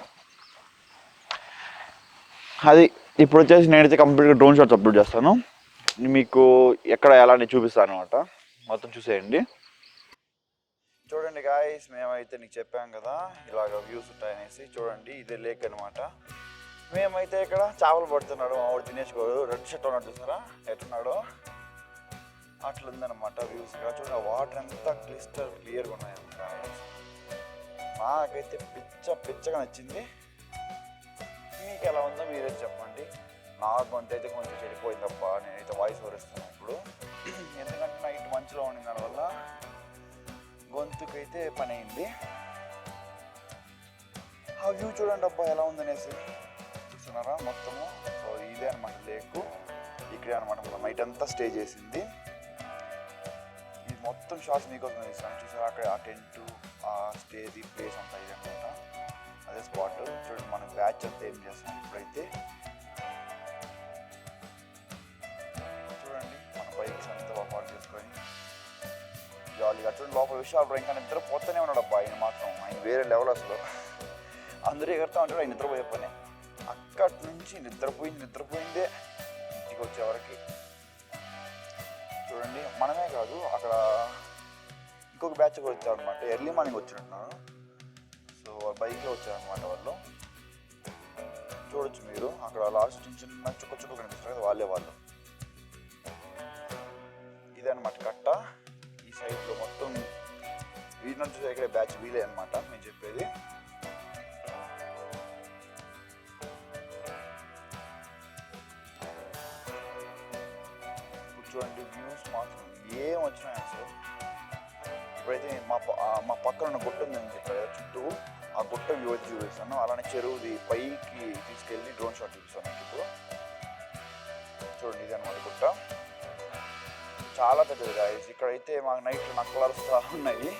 అది ఇప్పుడు వచ్చేసి నేనైతే కంప్లీట్గా డ్రోన్ షాట్స్ అప్లోడ్ చేస్తాను, మీకు ఎక్కడ ఎలా అని చూపిస్తాను అనమాట. మొత్తం చూసేయండి. చూడండి గాయస్, మేమైతే నీకు చెప్పాం కదా ఇలాగ వ్యూస్ ఉంటాయనేసి. చూడండి ఇదే లేక్ అనమాట. మేమైతే ఇక్కడ చేపలు పడుతున్నాడు మా వాడు దినేష్ గారు, రెడ్ షర్ట్ ఉన్నాడు చూసారా ఎట్టున్నాడు, అట్లుందనమాట వ్యూస్. ఇక్కడ చూడండి వాటర్ అంతా క్లియర్గా ఉన్నాయన్నమాట. నాకైతే పిచ్చగా నచ్చింది. మీకు ఎలా ఉందో మీరే చెప్పండి. నా గొంతు అయితే కొంచెం చెడిపోయిందప్ప, నేనైతే వాయిస్ ఓవర్ ఇస్తున్నాను ఇప్పుడు, ఎందుకంటే నైట్ మంచులో ఉండిన దానివల్ల గొంతుకైతే పని అయింది. ఆ వ్యూ చూడండి అబ్బా ఎలా ఉందనేసి. చూస్తున్నారా మొత్తము. సో ఇదే అనమాట లేకు, ఇక్కడే అనమాట మనం నైట్ అంతా స్టే చేసింది. ఇది మొత్తం షాట్స్ మీకోసం ఇస్తాను. చూసారా అక్కడ ఆ టెంట్, ఆ స్టేది ప్లేస్ అంతా ఇది అనమాట, అదే స్పాట్. చూడండి మనం బ్యాచ్ అంతా ఏం చేస్తాం ఇప్పుడైతే. చూడండి మన బైక్స్ అంతా పార్క్ చేసుకొని జాలీగా. చూడండి లోపల విషయాలు ఇంకా నిద్రపోతూనే ఉన్నాడు అబ్బా ఆయన మాత్రం, ఆయన వేరే లెవెల్ అసలు. అందరూ ఎగరుతూ ఉంటాడు, ఆయన నిద్రపోయే పని. అక్కడి నుంచి నిద్రపోయిందే ఇంటికి వచ్చేవరకు. చూడండి మనమే కాదు అక్కడ ఇంకొక బ్యాచ్ కూడా వచ్చారనమాట, ఎర్లీ మార్నింగ్ వచ్చినట్టున్నారు. సో బైక్లో వచ్చారనమాట వాళ్ళు. చూడొచ్చు మీరు అక్కడ లాస్ట్ చిన్న చుక్క కనిపిస్తారు కదా, వాళ్ళు. ఇదే అనమాట కట్ట. ఈ సైడ్లో మొత్తం వీటి నుంచి ఇక్కడ బ్యాచ్ వీలే అనమాట నేను చెప్పేది. చూడండి వ్యూస్ మాత్రం ఏం వచ్చినాయి అసలు. ఇప్పుడైతే మా పక్కన ఉన్న గుట్ట ఉందని చెప్పారు కదా చుట్టూ, ఆ గుట్ట వ్యూ అయితే చూపిస్తాను. అలానే చెరువుది పైకి తీసుకెళ్ళి డ్రోన్ షాట్ చూపిస్తాను ఇప్పుడు. చూడండి ఇది అనమాట గుట్ట, చాలా పెద్దది గాయస్. ఇక్కడైతే మాకు నైట్లో నక్కలు వస్తూ ఉన్నాయి.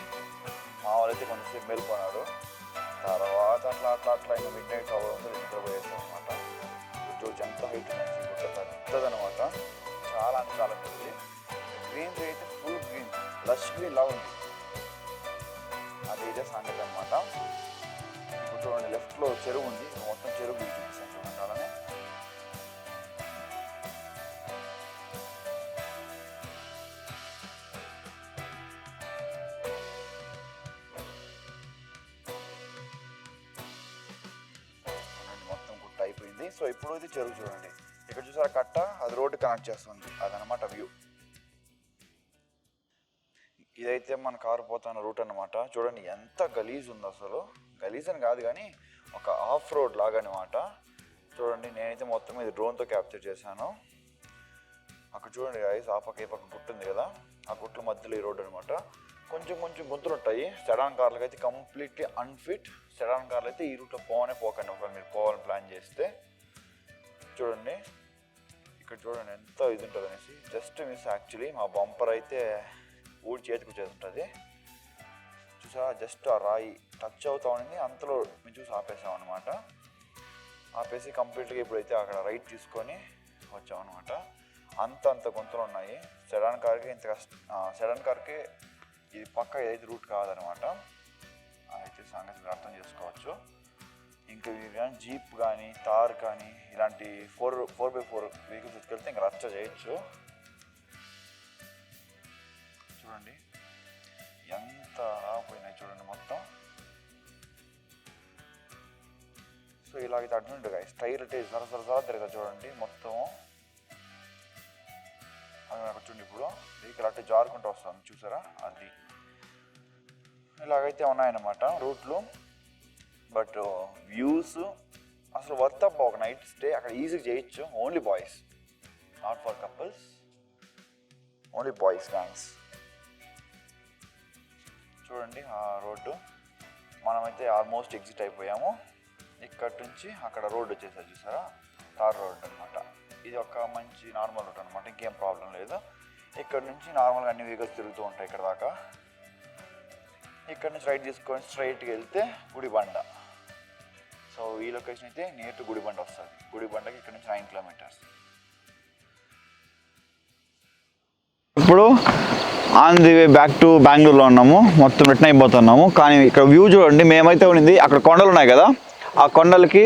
మా వాళ్ళైతే కొంచెంసేపు మేల్కొన్నారు. తర్వాత అట్లా ఇంకా మిడ్ నైట్ అవ్వడంతో నిద్రపోయేస్తాం అనమాట. చూసి ఎంత హైట్ ఉంది గుట్ట, పెద్దదనమాట, చాలా అంటే చాలా పెద్దది. గ్రీనరీ అయితే ఫుల్ గ్రీన్, లష్ గ్రీన్ లా ఉంది. అది ఇదే సంగతి అనమాట. ఇప్పుడు చూడండి లెఫ్ట్లో చెరువు ఉంది, మొత్తం చెరువు వ్యూ చూపిస్తాను చూడండి. అలానే మొత్తం గుట్ట అయిపోయింది. సో ఇప్పుడు ఇది చెరువు చూడండి. ఇక్కడ చూసారా కట్ట, అది రోడ్డు కనెక్ట్ చేస్తుంది, అదనమాట వ్యూ. ఇదైతే మన కారు పోతున్న రూట్ అనమాట. చూడండి ఎంత గలీజ్ ఉంది అసలు. గలీజ్ అని కాదు కానీ ఒక ఆఫ్ రోడ్ లాగా అనమాట. చూడండి నేనైతే మొత్తం ఇది డ్రోన్తో క్యాప్చర్ చేశాను. అక్కడ చూడండి గైస్, ఆ పక్క ఈ పక్క గుట్ట ఉంది కదా, ఆ గుట్ల మధ్యలో ఈ రోడ్ అనమాట. కొంచెం గుంతులు ఉంటాయి. సెడాన్ కార్లకు అయితే కంప్లీట్లీ అన్ఫిట్. సెడాన్ కార్లు అయితే ఈ రూట్లో పోకండి ఒకవేళ మీరు పోవాలని ప్లాన్ చేస్తే. చూడండి ఇక్కడ చూడండి ఎంత ఇది ఉంటుంది అనేసి. జస్ట్ మిస్ యాక్చువల్లీ మా బంపర్ అయితే ఊడి చేతికి వచ్చేది ఉంటుంది. చూసా జస్ట్ ఆ రాయి టచ్ అవుతా ఉండింది, అంతలో మేము చూసి ఆపేసాం అనమాట. ఆపేసి కంప్లీట్గా ఇప్పుడైతే అక్కడ రైట్ తీసుకొని వచ్చామన్నమాట. అంత గుంతలు ఉన్నాయి. సెడాన్ కార్కి సెడాన్ కార్కి ఇది పక్క ఏదైతే రూట్ కాదనమాట. అయితే సంగతి మీరు అర్థం చేసుకోవచ్చు. ఇంకా కానీ జీప్ కానీ తార్ కానీ ఇలాంటి 4x4 వెహికల్స్ తీసుకెళ్తే ఇంకా రచ్చ చేయొచ్చు. చూడండి ఎంత పోయినాయి చూడండి మొత్తం. సో ఇలాగైతే అడ్డుంటుంది గాయస్. టైర్ అయితే జర తిరగదు చూడండి మొత్తం. అది నాకు చూడండి ఇప్పుడు వెహికల్ అట్టే జారుకుంటూ వస్తుంది చూసారా, అది ఇలాగైతే ఉన్నాయన్నమాట రూట్లు. బట్ వ్యూస్ అసలు వర్త్ అప్. ఒక నైట్ స్టే అక్కడ ఈజీగా చేయొచ్చు. Only boys, not for couples, only boys gangs. చూడండి ఆ రోడ్డు. మనమైతే ఆల్మోస్ట్ ఎగ్జిట్ అయిపోయాము. ఇక్కడ నుంచి అక్కడ రోడ్ వచ్చేసారి చూసారా, తార్ రోడ్ అనమాట. ఇది ఒక మంచి నార్మల్ రూట్ అనమాట, ఇంకేం ప్రాబ్లం లేదు. ఇక్కడ నుంచి నార్మల్గా అన్ని వెహికల్స్ తిరుగుతూ ఉంటాయి ఇక్కడ దాకా. ఇక్కడ నుంచి రైట్ తీసుకొని స్ట్రైట్గా వెళ్తే గుడిబండ. సో ఈ లొకేషన్ అయితే నియర్ టు గుడిబండ వస్తుంది. గుడిబండకి ఇక్కడ నుంచి 9 కిలోమీటర్స్. ఇప్పుడు on the way back to బెంగళూరులో ఉన్నాము. మొత్తం రిటర్న్ అయిపోతున్నాము. కానీ ఇక్కడ వ్యూ చూడండి. మేమైతే ఉండింది అక్కడ కొండలు ఉన్నాయి కదా, ఆ కొండలకి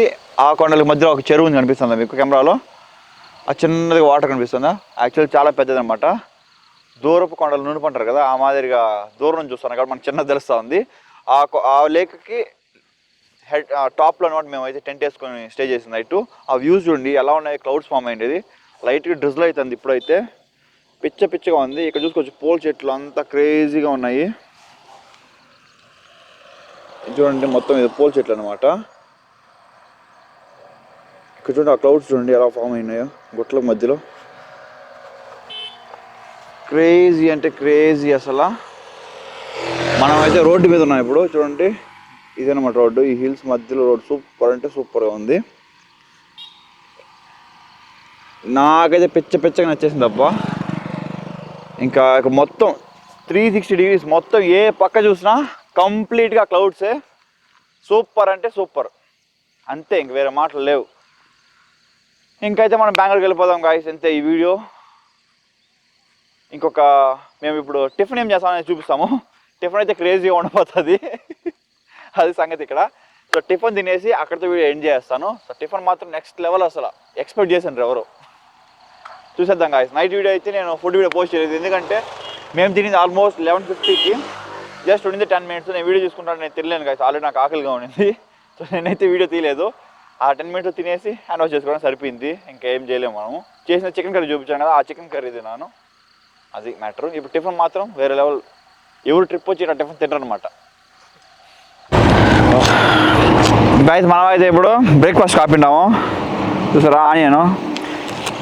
మధ్యలో ఒక చెరువు ఉంది కనిపిస్తుందా మీకు కెమెరాలో? ఆ చిన్నదిగా వాటర్ కనిపిస్తుందా? యాక్చువల్లీ చాలా పెద్దదన్నమాట. దూరపు కొండలు నుండిపంటారు కదా, ఆ మాదిరిగా దూరం నుంచి చూస్తాను కాబట్టి మనకు చిన్నది తెలుస్తూ ఉంది. ఆ లేక్కి టాప్లో అనమాట మేమైతే టెంట్ వేసుకొని స్టే చేసింది నైట్. ఆ వ్యూస్ చూడండి ఎలా ఉన్నాయి. క్లౌడ్స్ ఫామ్ అయ్యింది, లైట్గా డ్రిజిల్ అవుతుంది ఇప్పుడైతే. పిచ్చగా ఉంది. ఇక్కడ చూసుకోవచ్చు పూల చెట్లు అంతా క్రేజీగా ఉన్నాయి చూడండి. మొత్తం ఇది పూల చెట్లు అనమాట. ఇక్కడ చూడండి ఆ క్లౌడ్స్ చూడండి ఎలా ఫామ్ అయినాయో గుట్ల మధ్యలో. క్రేజీ అంటే క్రేజీ అసలు. మనమైతే రోడ్డు మీద ఉన్నాం ఇప్పుడు. చూడండి ఇదనమాట రోడ్డు. ఈ హిల్స్ మధ్యలో రోడ్ సూపర్ అంటే సూపర్గా ఉంది. నాకైతే పిచ్చగా నచ్చేసింది అబ్బా. ఇంకా మొత్తం 360 degrees మొత్తం ఏ పక్క చూసినా కంప్లీట్గా క్లౌడ్సే. సూపర్ అంటే సూపర్ అంతే, ఇంక వేరే మాటలు లేవు. ఇంకైతే మనం బెంగళూరుకి వెళ్ళిపోదాం గాయస్. అంతే ఈ వీడియో. మేము ఇప్పుడు టిఫిన్ ఏం చేస్తామని చూపిస్తాము. టిఫిన్ అయితే క్రేజీగా ఉండిపోతుంది, అది సంగతి ఇక్కడ. సో టిఫిన్ తినేసి అక్కడితో వీడియో ఎండ్ చేస్తాను. సో టిఫిన్ మాత్రం నెక్స్ట్ లెవెల్ అసలు ఎక్స్పెక్ట్ చేశాను ఎవరు. చూసేద్దాం గాయస్. నైట్ వీడియో అయితే నేను ఫుడ్ వీడియో పోస్ట్ చేయలేదు, ఎందుకంటే మేము తినేది ఆల్మోస్ట్ 11:50కి. జస్ట్ ఉండింది 10 minutes. నేను వీడియో చూసుకుంటాను, నేను తినలేను గాయస్. ఆల్రెడీ నాకు ఆకలిగా ఉండింది. సో నేనైతే వీడియో తీయలేదు. ఆ 10 minutes తినేసి హ్యాండ్ వాష్ చేసుకోవడం సరిపోయింది. ఇంకేం చేయలేము మనము. చేసిన చికెన్ కర్రీ చూపించాను కదా, ఆ చికెన్ కర్రీ తిన్నాను, అది మ్యాటర్. ఇప్పుడు టిఫిన్ మాత్రం వేరే లెవెల్. ఎవరు ట్రిప్ వచ్చి ఇలా టిఫిన్ తింటారు అనమాట గాయస్. మనమైతే ఇప్పుడు బ్రేక్ఫాస్ట్ కాపిండాము చూసారా. ఆనియను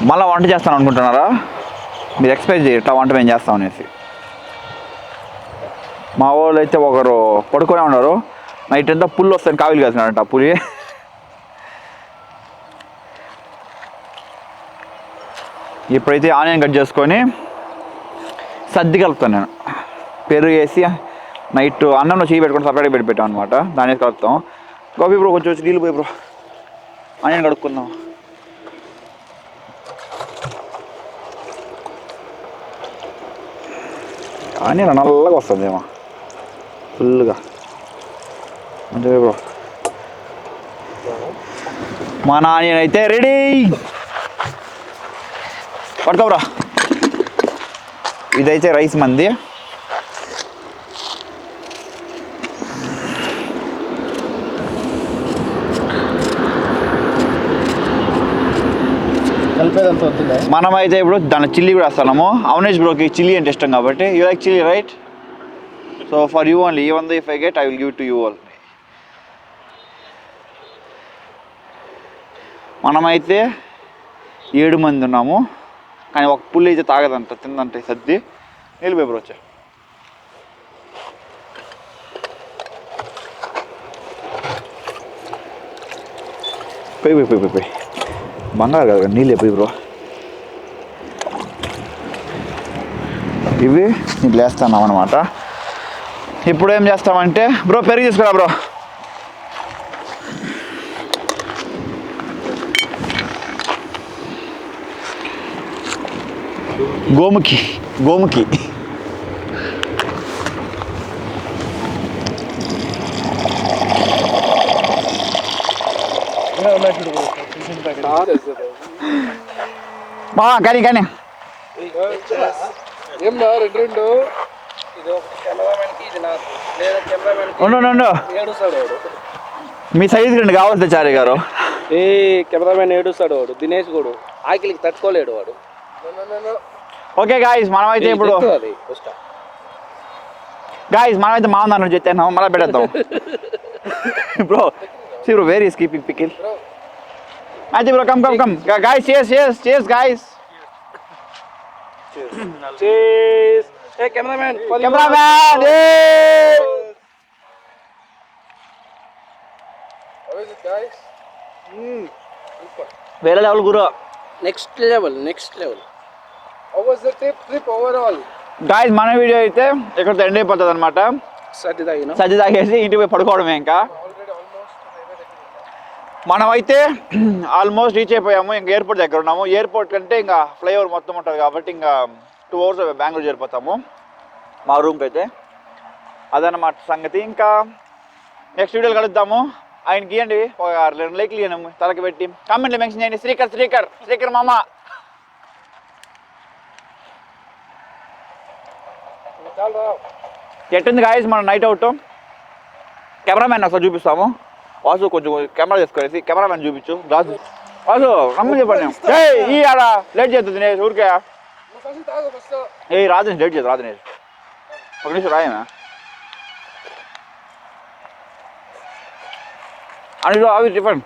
మళ్ళీ వంట చేస్తాను అనుకుంటున్నారా? మీరు ఎక్స్పెక్ట్ చేయట్లా వంట మేము చేస్తాం అనేసి. మా వాళ్ళు అయితే ఒకరు పడుకునే ఉన్నారు. నైట్ అంతా పుల్లు వస్తాయని కావిలు కాసినాడంట పులి. ఇప్పుడైతే ఆనియన్ కట్ చేసుకొని సర్ది కలుపుతాను నేను. పెరుగు వేసి నైట్ అన్నంలో చేయి పెట్టుకొని సపరేట్గా పెట్టాం అనమాట. దాని వేసి కలుపుతాం. గోపి బ్రో కొంచెం వచ్చి నీళ్ళు పోయి బ్రో, ఆనియన్ కడుక్కుందాం. ఆనియన్ నల్లగా వస్తుంది ఏమో ఫుల్గా. అంటే బ్రో మన ఆనియన్ అయితే రెడీ. పట్టుకోబ్రా. ఇదైతే రైస్ మంది. మనమైతే ఇప్పుడు దాని చిల్లీ కూడా వేస్తున్నాము. అవనేష్ బ్రోకి చిల్లీ అంటే ఇష్టం కాబట్టి. You like chilli right? So for you only, even though if I get I will give to you only. మనమైతే 7 మంది ఉన్నాము. కానీ ఒక పుల్లి అయితే తాగదంట, తిందంటే సర్ది. నీళ్ళు పేపర్ వచ్చా. పోయి బంగారు కదా నీళ్ళు పోయి బ్రో. ఇవి నీళ్ళు వేస్తున్నాం అనమాట. ఇప్పుడు ఏం చేస్తామంటే బ్రో పెరుగు తీసుకురా బ్రో. గోముఖి గోముఖి మా కానీ కానీ ఏం నా రెండు ఇది ఒక కెమెరామెన్కి ఇది నాకు లేదా కెమెరామెన్కి ఉండు ఏడుస్తాడు వాడు. మీ సైజు రెండు కావాలి చారి గారు. ఏ కెమెరామెన్ ఏడుస్తాడు వాడు, దినేష్ గోడు ఆకలికి తట్టుకోలేడు వాడు. ఓకే గాయస్ మనమైతే ఇప్పుడు అది మనమైతే మా అన్న చెప్తాను మళ్ళీ పెట్టేద్దాం. Bro see bro where is keeping pickle Matthew bro come guys cheers guys cheers hey cameraman hey How is it, guys? వేరే level Guru next level How was the trip overall? Guys మన video అయితే ఇక్కడ end అయిపోతుంది అనమాట. సర్ది తాగినా సజ్జ తాగేసి ఇంటికి పోయి పడుకోవడమే. ఇంకా మనమైతే ఆల్మోస్ట్ రీచ్ అయిపోయాము. ఇంకా ఎయిర్పోర్ట్ దగ్గర ఉన్నాము. ఎయిర్పోర్ట్ కంటే ఇంకా ఫ్లైఓవర్ మొత్తం ఉంటుంది కాబట్టి ఇంకా 2 hours బెంగళూరు చేరిపోతాము మా రూమ్కి అయితే. అదనమాట సంగతి. ఇంకా నెక్స్ట్ వీడియోలో కలుద్దాము. ఆయనకి ఇవ్వండి ఒక 2 లైక్లు ఇవ్వండి తలకి పెట్టి కామెంట్లో మెన్షన్ చేయండి శ్రీకర్ మామ. ఎట్టుంది గాయస్ మన నైట్ అవుట్. కెమెరామ్యాన్ ఒకసారి చూపిస్తాము. వాసు కొంచెం కెమెరా చేసుకునేసి కెమెరామ్యాన్ చూపించు. గ్లాస్ వాసు రమ్మని చెప్పండి. ఈ ఆడ లేట్ చేస్తుంది నేను ఊరికే రాదు లేట్ చేద్దు రాదు నేను ఒక నిమిషం రాయమా అని how is tiffin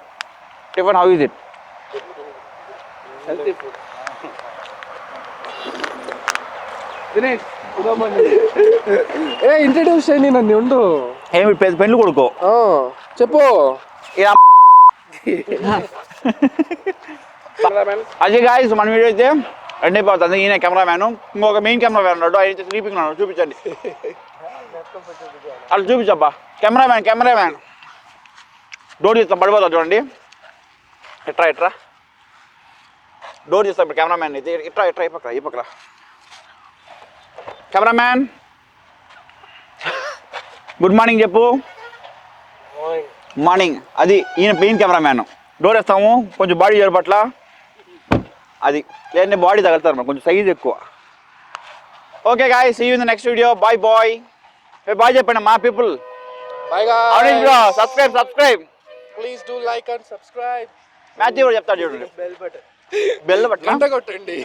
how is it healthy food Dinesh introduce చేయండి నన్ను ఉండు. ఏమి పెళ్ళి కొడుకో చెప్పు. అజయ్ గాయస్ మన వీడియో అయితే ఎండ్ అయిపోతుంది. ఈయన కెమెరామ్యాన్. ఇంకొక మెయిన్ కెమెరామ్యాన్ ఉన్నాడు, ఆయన అయితే స్లీపింగ్ ఉన్నాడు. చూపించండి అలా చూపించబ్బా. కెమెరామ్యాన్ డోర్ చేస్తాం పడిపోతా చూడండి. ఎట్రా డోర్ చేస్తాం ఇప్పుడు కెమెరామ్యాన్ అయితే. ఇట్రా ఈ పక్కన కెమెరామ్యాన్ గుడ్ మార్నింగ్ చెప్పు. మార్నింగ్. అది ఈయన మెయిన్ కెమెరామ్యాన్. డోర్ వేస్తాము కొంచెం బాడీ పట్ల అది లేదంటే బాడీ తగులుతారు మరి కొంచెం సైజ్ ఎక్కువ. Okay guys see you in the next video. Bye bye చెప్పండి మా people. Bye guys. Subscribe Please do like and subscribe. Matthew కూడా చెప్తాడు చూడండి. బెల్ బటన్ గంట కొట్టండి.